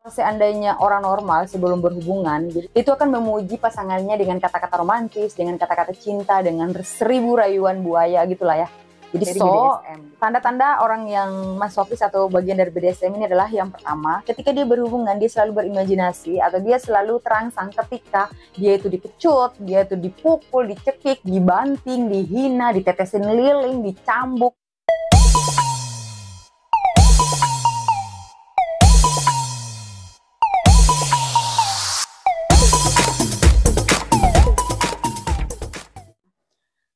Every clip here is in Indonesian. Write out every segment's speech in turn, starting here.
Seandainya orang normal sebelum berhubungan, itu akan memuji pasangannya dengan kata-kata romantis, dengan kata-kata cinta, dengan 1000 rayuan buaya gitulah ya. Jadi BDSM. Tanda-tanda orang yang masokis atau bagian dari BDSM ini adalah yang pertama, ketika dia berhubungan dia selalu berimajinasi atau dia selalu terangsang ketika dia itu dipecut, dia itu dipukul, dicekik, dibanting, dihina, ditetesin lilin, dicambuk.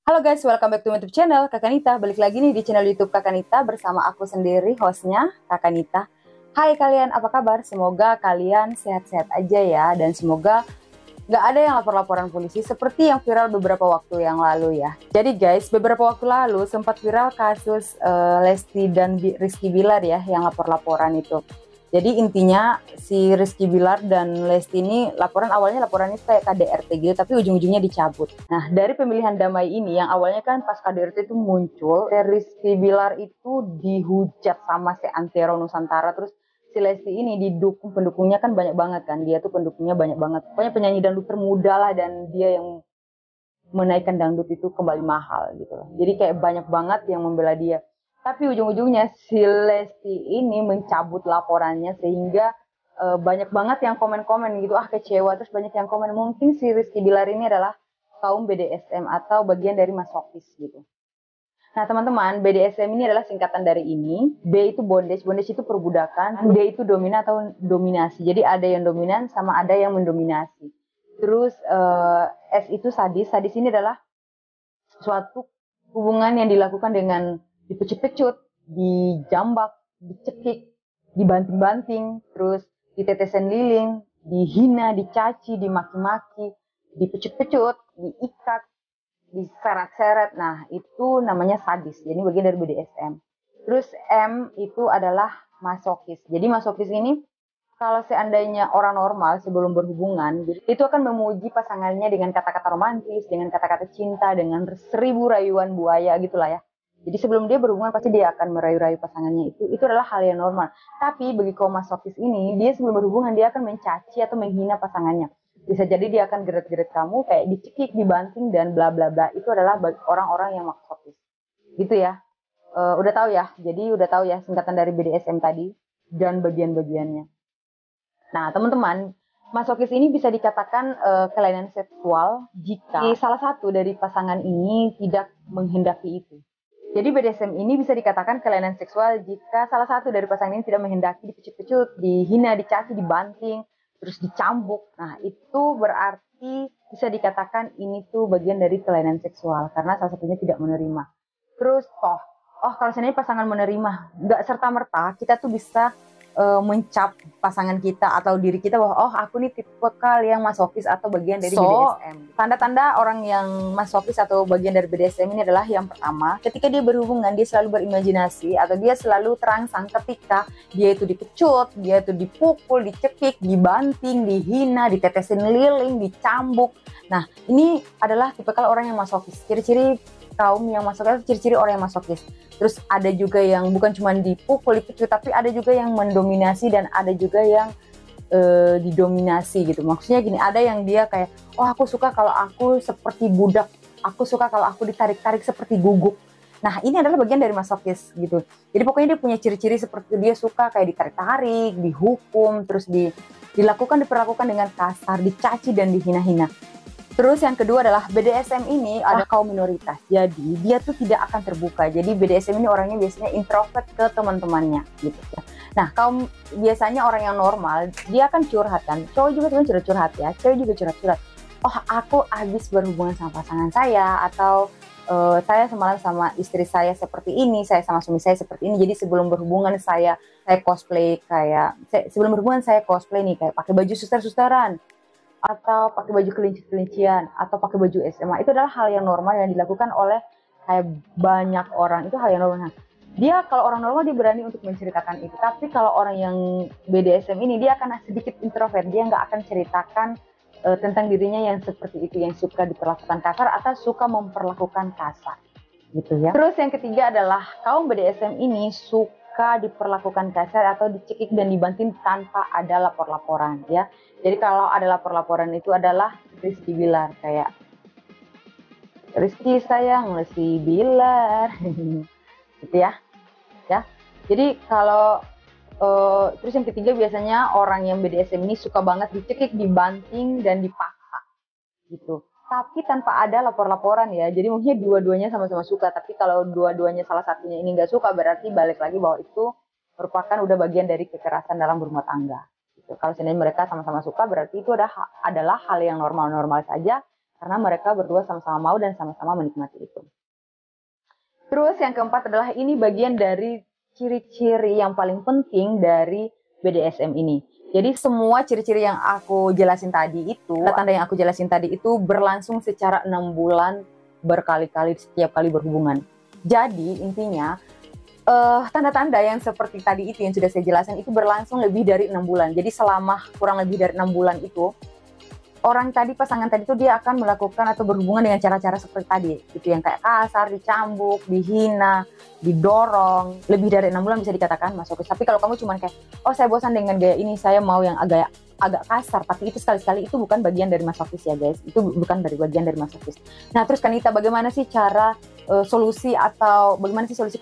Halo guys, welcome back to my YouTube channel Kakak Nita. Balik lagi nih di channel YouTube Kakak Nita bersama aku sendiri, hostnya Kakak Nita. Hai kalian, apa kabar? Semoga kalian sehat-sehat aja ya. Dan semoga nggak ada yang lapor-laporan polisi seperti yang viral beberapa waktu yang lalu ya. Jadi guys, beberapa waktu lalu sempat viral kasus Lesti dan Rizky Bilar ya, yang lapor-laporan itu. Jadi intinya si Rizky Bilar dan Lesti ini awalnya laporan itu kayak KDRT gitu, tapi ujung-ujungnya dicabut. Nah dari pemilihan damai ini yang awalnya kan pas KDRT itu muncul, Rizky Bilar itu dihujat sama si Antero Nusantara, terus si Lesti ini didukung, pendukungnya kan banyak banget kan, dia tuh pendukungnya banyak banget. Pokoknya penyanyi dangdut termuda lah, dan dia yang menaikkan dangdut itu kembali mahal gitu loh. Jadi kayak banyak banget yang membela dia. Tapi ujung-ujungnya si Lesti ini mencabut laporannya sehingga banyak banget yang komen-komen gitu, kecewa. Terus banyak yang komen mungkin si Rizky Bilar ini adalah kaum BDSM atau bagian dari masokis gitu. Nah teman-teman, BDSM ini adalah singkatan dari ini. B itu bondage, bondage itu perbudakan, D itu dominan atau dominasi. Jadi ada yang dominan sama ada yang mendominasi. Terus S itu sadis, sadis ini adalah suatu hubungan yang dilakukan dengan dipecut-pecut, dijambak, dicekik, dibanting-banting, terus ditetesin lilin, dihina, dicaci, dimaki-maki, dipecut-pecut, diikat, diseret-seret. Nah, itu namanya sadis. Jadi bagian dari BDSM. Terus M itu adalah masokis. Jadi masokis ini kalau seandainya orang normal sebelum berhubungan, itu akan memuji pasangannya dengan kata-kata romantis, dengan kata-kata cinta, dengan 1000 rayuan buaya gitulah ya. Jadi sebelum dia berhubungan pasti dia akan merayu-rayu pasangannya itu. Itu adalah hal yang normal. Tapi bagi kaum masokis ini, dia sebelum berhubungan dia akan mencaci atau menghina pasangannya. Bisa jadi dia akan geret-geret kamu kayak dicekik, dibanting, dan bla bla bla. Itu adalah orang-orang yang masokis. Gitu ya. Udah tahu ya. Jadi udah tahu ya singkatan dari BDSM tadi dan bagian-bagiannya. Nah, teman-teman, masokis ini bisa dikatakan kelainan seksual jika salah satu dari pasangan ini tidak menghendaki itu. Jadi BDSM ini bisa dikatakan kelainan seksual jika salah satu dari pasangan ini tidak menghendaki dipecut-pecut, dihina, dicaci, dibanting, terus dicambuk. Nah, itu berarti bisa dikatakan ini tuh bagian dari kelainan seksual karena salah satunya tidak menerima. Terus kalau seandainya pasangan menerima, nggak serta-merta kita tuh bisa mencap pasangan kita atau diri kita bahwa aku nih tipe yang masokis atau bagian dari BDSM. Tanda-tanda orang yang masokis atau bagian dari BDSM ini adalah yang pertama, ketika dia berhubungan dia selalu berimajinasi atau dia selalu terangsang ketika dia itu dipecut, dia itu dipukul, dicekik, dibanting, dihina, ditetesin lilin, dicambuk. Nah, ini adalah tipikal orang yang masokis. Ciri-ciri kaum yang masokis, ciri-ciri orang yang masokis. Terus ada juga yang bukan cuma dipukul, dipecut, tapi ada juga yang mendominasi dan ada juga yang didominasi gitu. Maksudnya gini, ada yang dia kayak, aku suka kalau aku seperti budak, aku suka kalau aku ditarik-tarik seperti guguk. Nah, ini adalah bagian dari masokis gitu. Jadi pokoknya dia punya ciri-ciri seperti dia suka kayak ditarik-tarik, dihukum, terus diperlakukan dengan kasar, dicaci dan dihina-hina. Terus yang kedua adalah BDSM ini ada kaum minoritas. Jadi dia tuh tidak akan terbuka. Jadi BDSM ini orangnya biasanya introvert ke teman-temannya gitu. Nah, biasanya orang yang normal dia akan curhat kan. Cowok juga sebenarnya curhat ya. Cewek juga curhat-curhat. Aku habis berhubungan sama pasangan saya, atau saya semalam sama istri saya seperti ini, saya sama suami saya seperti ini. Jadi sebelum berhubungan saya cosplay sebelum berhubungan saya cosplay nih kayak pakai baju suster-susteran, atau pakai baju kelinci-kelincian, atau pakai baju SMA. Itu adalah hal yang normal yang dilakukan oleh kayak banyak orang. Itu hal yang normal. Dia kalau orang normal dia berani untuk menceritakan itu. Tapi kalau orang yang BDSM ini dia akan sedikit introvert. Dia nggak akan ceritakan tentang dirinya yang seperti itu, yang suka diperlakukan kasar atau suka memperlakukan kasar gitu ya. Terus yang ketiga adalah kaum BDSM ini suka jika diperlakukan kasar atau dicekik dan dibanting tanpa ada lapor-laporan ya. Jadi kalau ada lapor-laporan itu adalah Rizky Bilar, kayak Rizky sayang Rizky Bilar gitu ya. Jadi kalau terus yang ketiga, biasanya orang yang BDSM ini suka banget dicekik, dibanting dan dipaksa gitu. Tapi tanpa ada lapor-laporan ya. Jadi mungkin dua-duanya sama-sama suka. Tapi kalau dua-duanya salah satunya ini nggak suka, berarti balik lagi bahwa itu merupakan udah bagian dari kekerasan dalam berumah tangga. Gitu. Kalau seandainya mereka sama-sama suka, berarti itu adalah hal yang normal-normal saja. Karena mereka berdua sama-sama mau dan sama-sama menikmati itu. Terus yang keempat adalah ini bagian dari ciri-ciri yang paling penting dari BDSM ini. Jadi semua ciri-ciri yang aku jelasin tadi itu, tanda-tanda yang aku jelasin tadi itu berlangsung secara 6 bulan berkali-kali setiap kali berhubungan. Jadi intinya tanda-tanda yang seperti tadi itu yang sudah saya jelaskan itu berlangsung lebih dari 6 bulan. Jadi selama kurang lebih dari 6 bulan itu, pasangan tadi tuh dia akan melakukan atau berhubungan dengan cara-cara seperti tadi. Itu yang kayak kasar, dicambuk, dihina, didorong. Lebih dari 6 bulan bisa dikatakan masokis. Tapi kalau kamu cuman kayak, oh saya bosan dengan gaya ini, saya mau yang agak kasar. Tapi itu sekali-sekali itu bukan bagian dari masokis ya guys. Itu bukan dari bagian dari masokis. Nah terus Kanita, bagaimana sih cara solusi kalau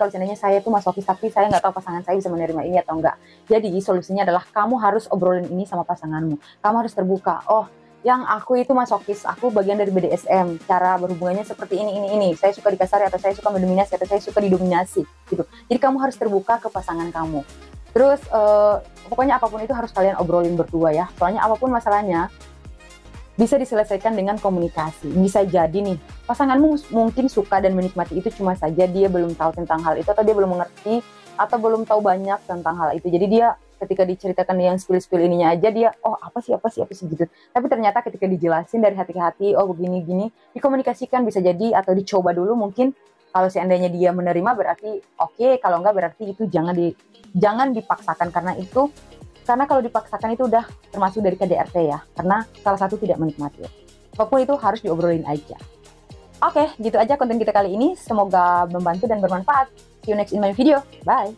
seandainya saya tuh masokis tapi saya nggak tahu pasangan saya bisa menerima ini atau enggak. Jadi solusinya adalah kamu harus obrolin ini sama pasanganmu. Kamu harus terbuka. Oh, yang aku itu masokis, aku bagian dari BDSM, cara berhubungannya seperti ini. Saya suka dikasari atau saya suka mendominasi atau saya suka didominasi gitu. Jadi kamu harus terbuka ke pasangan kamu. Terus pokoknya apapun itu harus kalian obrolin berdua ya. Soalnya apapun masalahnya bisa diselesaikan dengan komunikasi. Bisa jadi nih, pasanganmu mungkin suka dan menikmati itu, cuma saja dia belum tahu tentang hal itu atau dia belum mengerti atau belum tahu banyak tentang hal itu. Jadi dia ketika diceritakan yang spill ininya aja dia, oh apa sih gitu. Tapi ternyata ketika dijelasin dari hati ke hati, oh begini, dikomunikasikan bisa jadi atau dicoba dulu mungkin. Kalau seandainya dia menerima berarti oke, kalau enggak berarti itu jangan dipaksakan karena kalau dipaksakan itu udah termasuk dari KDRT ya. Karena salah satu tidak menikmati. Apapun itu harus diobrolin aja. Oke, gitu aja konten kita kali ini. Semoga membantu dan bermanfaat. See you next in my video. Bye.